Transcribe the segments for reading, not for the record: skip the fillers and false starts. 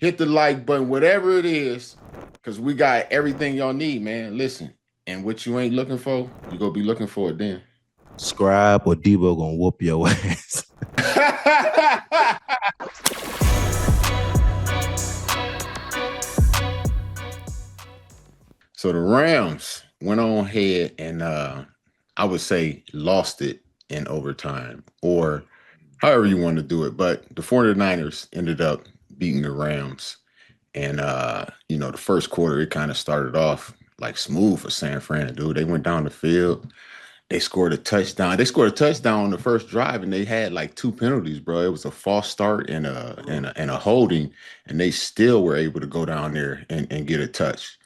hit the like button, whatever it is, because we got everything y'all need, man. Listen, and what you ain't looking for, you gonna be looking for it then. Scribe or Deebo gonna whoop your ass. So the Rams went on ahead and I would say lost it in overtime or however you want to do it. But the 49ers ended up beating the Rams. And the first quarter it kind of started off like smooth for San Fran, dude. They went down the field. They scored a touchdown. They scored a touchdown on the first drive, and they had like two penalties, bro. It was a false start and a holding, and they still were able to go down there and get a touch.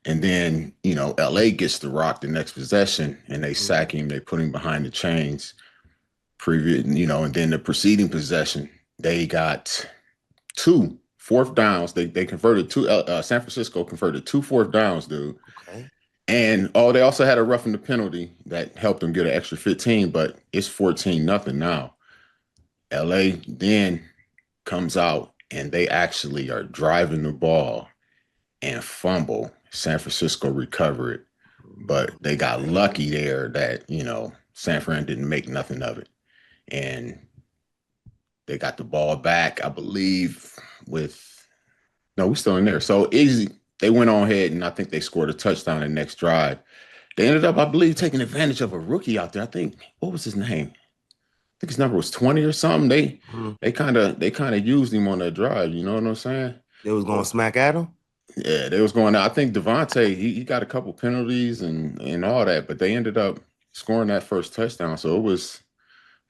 And then, LA gets the rock the next possession and they sack him. They put him behind the chains. And then the preceding possession, they got two fourth downs. They converted two. San Francisco converted two fourth downs, dude. Okay. And they also had a roughing the penalty that helped them get an extra 15, but it's 14-0 now. LA then comes out and they actually are driving the ball and fumble. San Francisco recover it, but they got lucky there that, San Fran didn't make nothing of it. And they got the ball back, I believe, no, we're still in there. So easy. They went on ahead and I think they scored a touchdown the next drive. They ended up, I believe, taking advantage of a rookie out there. I think, what was his name? I think his number was 20 or something. They kind of used him on that drive. You know what I'm saying? They was going to smack at him? Yeah, they was going out. I think Devontae, he got a couple penalties and all that, but they ended up scoring that first touchdown. So I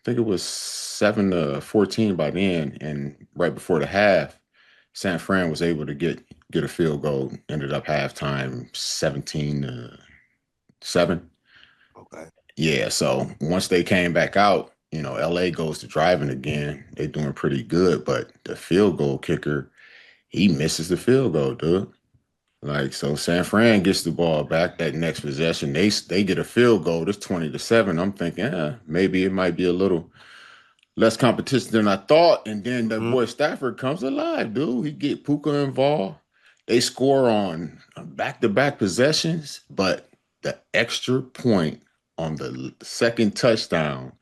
think it was 7-14 by then. And right before the half, San Fran was able to get a field goal. Ended up halftime 17-7. Okay. Yeah. So once they came back out, LA goes to driving again. They're doing pretty good, but the field goal kicker, he misses the field goal, dude. Like, so San Fran gets the ball back that next possession. They get a field goal. It's 20-7. I'm thinking, maybe it might be a little less competition than I thought. And then the boy Stafford comes alive, dude. He get Puka involved. They score on back-to-back possessions, but the extra point on the second touchdown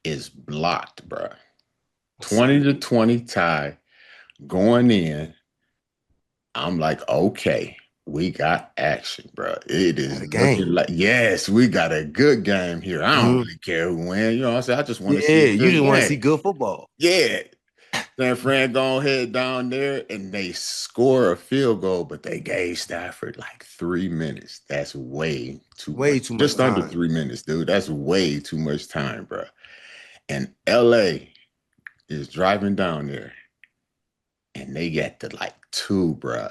is blocked, bro. 20-20 tie going in. I'm like, okay, we got action, bro. It is looking like, yes, we got a good game here. I don't really care who wins. You know what I'm saying? I just want to see a good you just want to game. see good football. Yeah. San Fran go ahead down there and they score a field goal, but they gave Stafford like 3 minutes. That's way too much. Too much Just time. under 3 minutes, dude. That's way too much time, bro. And LA is driving down there and they get to like two, bro.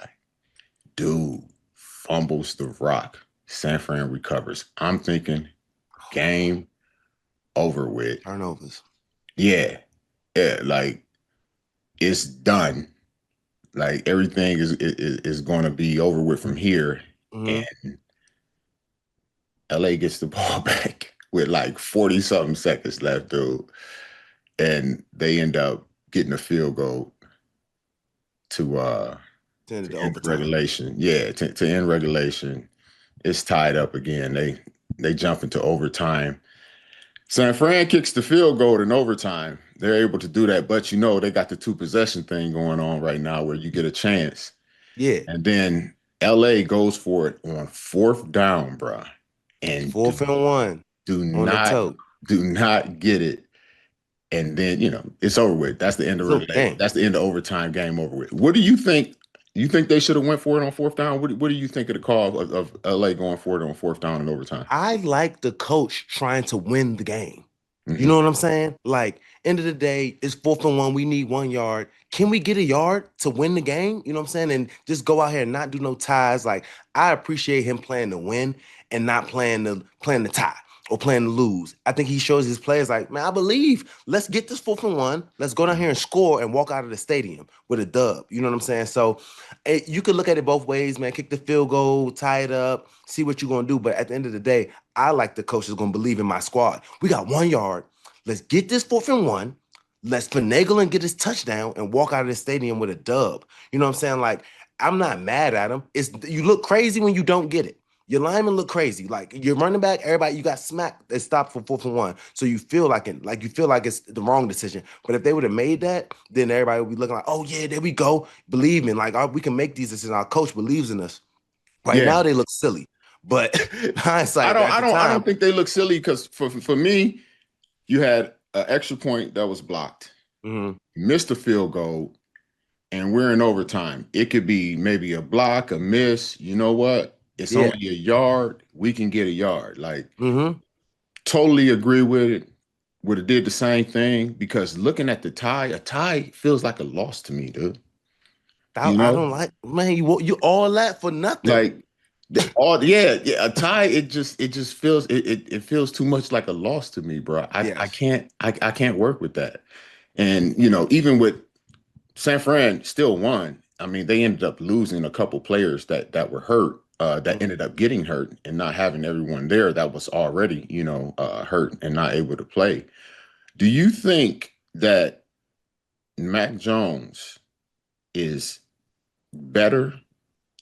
Dude fumbles the rock. San Fran recovers. I'm thinking game over with. Turnovers. Yeah. Yeah, like it's done. Like everything is going to be over with from here. And LA gets the ball back with like 40 something seconds left, dude. And they end up getting a field goal to end regulation. Yeah, to end regulation. It's tied up again. They jump into overtime. San Fran kicks the field goal in overtime. They're able to do that, but they got the two possession thing going on right now where you get a chance. Yeah. And then LA goes for it on fourth down, bro. And 4th and 1. Do not get it. And then, it's over with. That's the end of regulation. That's the end of overtime, game over with. What do you think? You think they should have went for it on fourth down? What do you think of the call of LA going for it on fourth down in overtime? I like the coach trying to win the game. You know what I'm saying? Like, end of the day, it's 4th and 1. We need 1 yard. Can we get a yard to win the game? You know what I'm saying? And just go out here and not do no ties. Like, I appreciate him playing to win and not playing the tie or playing to lose. I think he shows his players like, man, I believe. Let's get this 4th and 1. Let's go down here and score and walk out of the stadium with a dub. You know what I'm saying? So you could look at it both ways, man. Kick the field goal, tie it up, see what you're going to do. But at the end of the day, I like the coach is going to believe in my squad. We got 1 yard. Let's get this 4th and 1. let's finagle and get his touchdown and walk out of the stadium with a dub. You know what I'm saying? Like, I'm not mad at him. It's you look crazy when you don't get it. Your linemen look crazy. Like your running back, everybody, you got smacked. They stopped for 4th and 1. So you feel like you feel like it's the wrong decision. But if they would have made that, then everybody would be looking like, oh yeah, there we go. Believe me, like we can make these decisions. Our coach believes in us. Right Yeah. now they look silly, but I hindsight don't at I the don't I don't time. think they look silly because for me, you had an extra point that was blocked, Mhm. missed a field goal, and we're in overtime. It could be maybe a block, a miss. You know what? It's Yeah. only a yard. We can get a yard. Like, Hmm. totally agree with it. Would have did the same thing because looking at the tie, a tie feels like a loss to me, dude. I, You I know, don't like, man. You all that for nothing. like all yeah, a tie. It just feels it feels too much like a loss to me, bro. I Yes. can't I can't work with that. And even with San Fran still won. I mean, they ended up losing a couple players that were hurt, that Mhm. ended up getting hurt and not having everyone there that was already, hurt and not able to play. Do you think that Mac Jones is better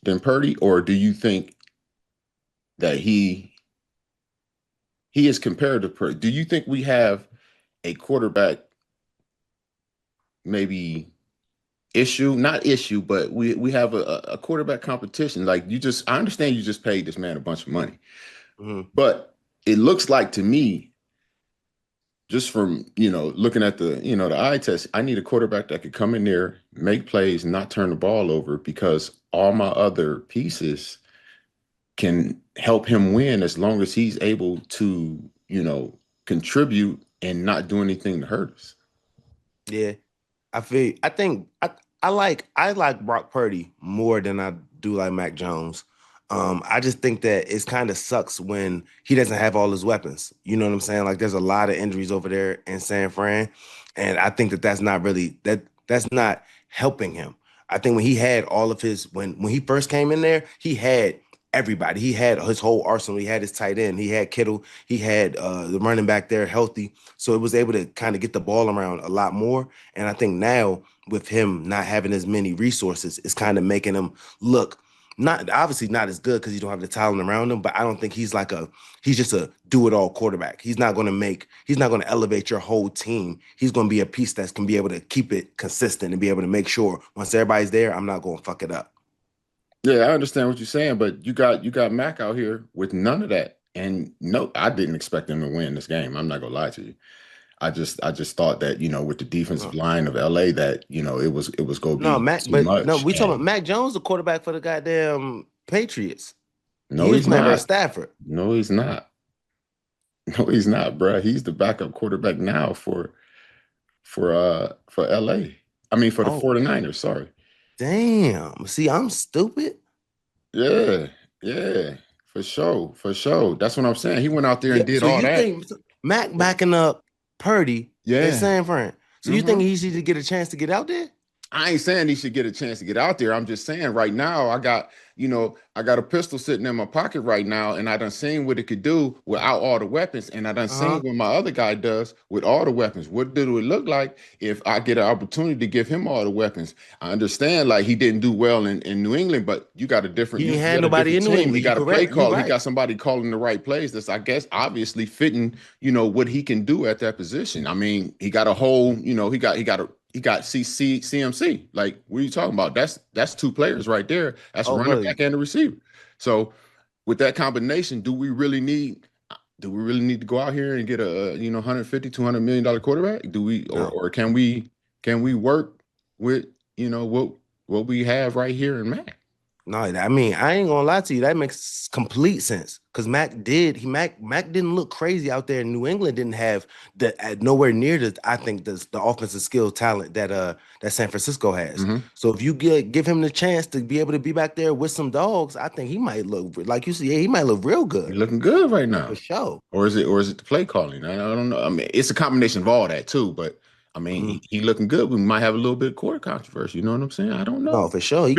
than Purdy, or do you think that he is compared to Purdy? Do you think we have a quarterback maybe issue, not issue, but we have a quarterback competition? Like I understand you just paid this man a bunch of money, Mhm. but it looks like to me, just from looking at the eye test, I need a quarterback that could come in there, make plays, not turn the ball over, because all my other pieces can help him win as long as he's able to contribute and not do anything to hurt us. Yeah. I think I like Brock Purdy more than I do like Mac Jones. I just think that it's kind of sucks when he doesn't have all his weapons. You know what I'm saying? Like there's a lot of injuries over there in San Fran, and I think that that's not helping him. I think when he had all of his when he first came in there, he had everybody. He had his whole arsenal. He had his tight end. He had Kittle. He had the running back there healthy, so it was able to kind of get the ball around a lot more. And I think now with him not having as many resources, it's kind of making him look not obviously not as good because you don't have the talent around him. But I don't think he's just a do-it-all quarterback. He's not gonna elevate your whole team. He's gonna be a piece that's gonna be able to keep it consistent and be able to make sure once everybody's there, I'm not gonna fuck it up. Yeah, I understand what you're saying, but you got Mac out here with none of that. And no, I didn't expect him to win this game. I'm not gonna lie to you. I just thought that, with the defensive Uh, line of LA, that, it was gonna No, be Mac, too but no, much. we talking about And Mac Jones, the quarterback for the goddamn Patriots. He no, was he's playing versus not. Stafford. No, he's not. No, he's not, bro. He's the backup quarterback now for LA. I mean, for the Oh, 49ers, sorry. damn. See, I'm stupid. Yeah, yeah, for sure, for sure. That's what I'm saying. He went out there Yeah. and did So all you that. think Mac backing up Purdy in Yeah. San Fran? So you think hmm he should get a chance to get out there? I ain't saying he should get a chance to get out there. I'm just saying right now I got a pistol sitting in my pocket right now, and I done seen what it could do without all the weapons, and I done seen Uh-huh. what my other guy does with all the weapons. What do it look like if I get an opportunity to give him all the weapons? I understand like he didn't do well in New England, but you got a different He you, ain't you had got a nobody different in New team. He England. You got a play correct. You call. He right. got somebody calling the right plays. That's I guess obviously fitting what he can do at that position. I mean, he got a whole, he got CMC. Like, what are you talking about? That's two players right there. That's a Oh, running brother. back and a receiver. So with that combination, do we really need to go out here and get a 150, $200 million quarterback? Do we or No. or can we work with what we have right here in Mac? No, I mean, I ain't gonna lie to you. That makes complete sense. Because Mac didn't look crazy out there. New England didn't have nowhere near I think the offensive skill talent that San Francisco has. hmm So if you give him the chance to be able to be back there with some dogs, I think he might look like you see, yeah, he might look real He's good looking good right for now. sure. Or is it the play calling? I don't know. I mean, it's a combination of all that too. But I mean, Mhm. he looking good. We might have a little bit of quarter controversy. You know what I'm saying? I don't No, know. for sure.